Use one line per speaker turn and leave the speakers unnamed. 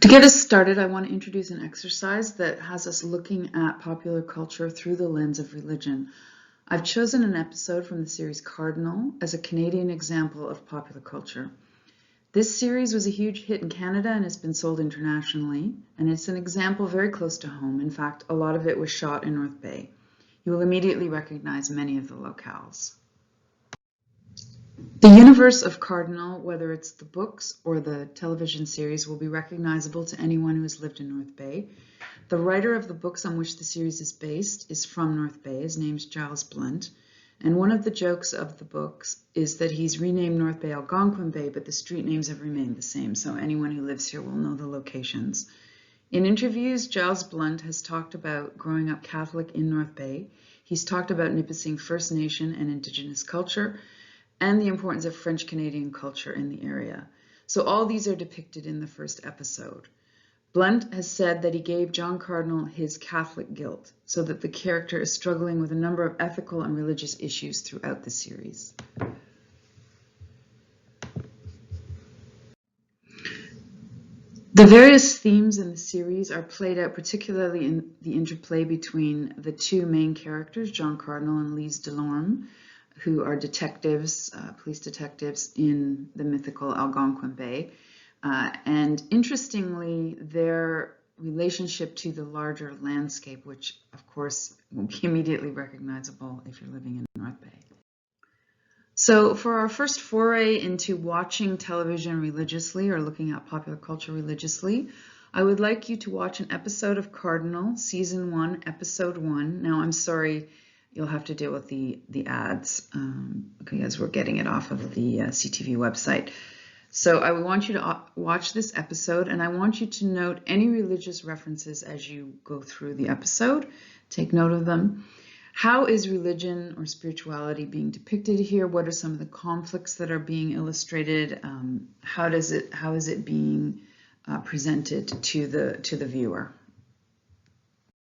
To get us started, I want to introduce an exercise that has us looking at popular culture through the lens of religion. I've chosen an episode from the series Cardinal as a Canadian example of popular culture. This series was a huge hit in Canada and has been sold internationally, and it's an example very close to home. In fact, a lot of it was shot in North Bay. You will immediately recognize many of the locales. The universe of Cardinal, whether it's the books or the television series, will be recognizable to anyone who has lived in North Bay. The writer of the books on which the series is based is from North Bay. His name's Giles Blunt. And one of the jokes of the books is that he's renamed North Bay Algonquin Bay, but the street names have remained the same, so anyone who lives here will know the locations. In interviews, Giles Blunt has talked about growing up Catholic in North Bay. He's talked about Nipissing First Nation and Indigenous culture, and the importance of French Canadian culture in the area. So all these are depicted in the first episode. Blunt has said that he gave John Cardinal his Catholic guilt, so that the character is struggling with a number of ethical and religious issues throughout the series. The various themes in the series are played out particularly in the interplay between the two main characters, John Cardinal and Lise Delorme, who are detectives, police detectives in the mythical Algonquin Bay. And interestingly, their relationship to the larger landscape, which of course will be immediately recognizable if you're living in North Bay. So for our first foray into watching television religiously or looking at popular culture religiously, I would like you to watch an episode of Cardinal, Season 1, Episode 1. Now, I'm sorry, you'll have to deal with the ads because we're getting it off of the CTV website. So I want you to watch this episode, and I want you to note any religious references as you go through the episode. Take note of them. How is religion or spirituality being depicted here? What are some of the conflicts that are being illustrated? How is it being presented to the viewer?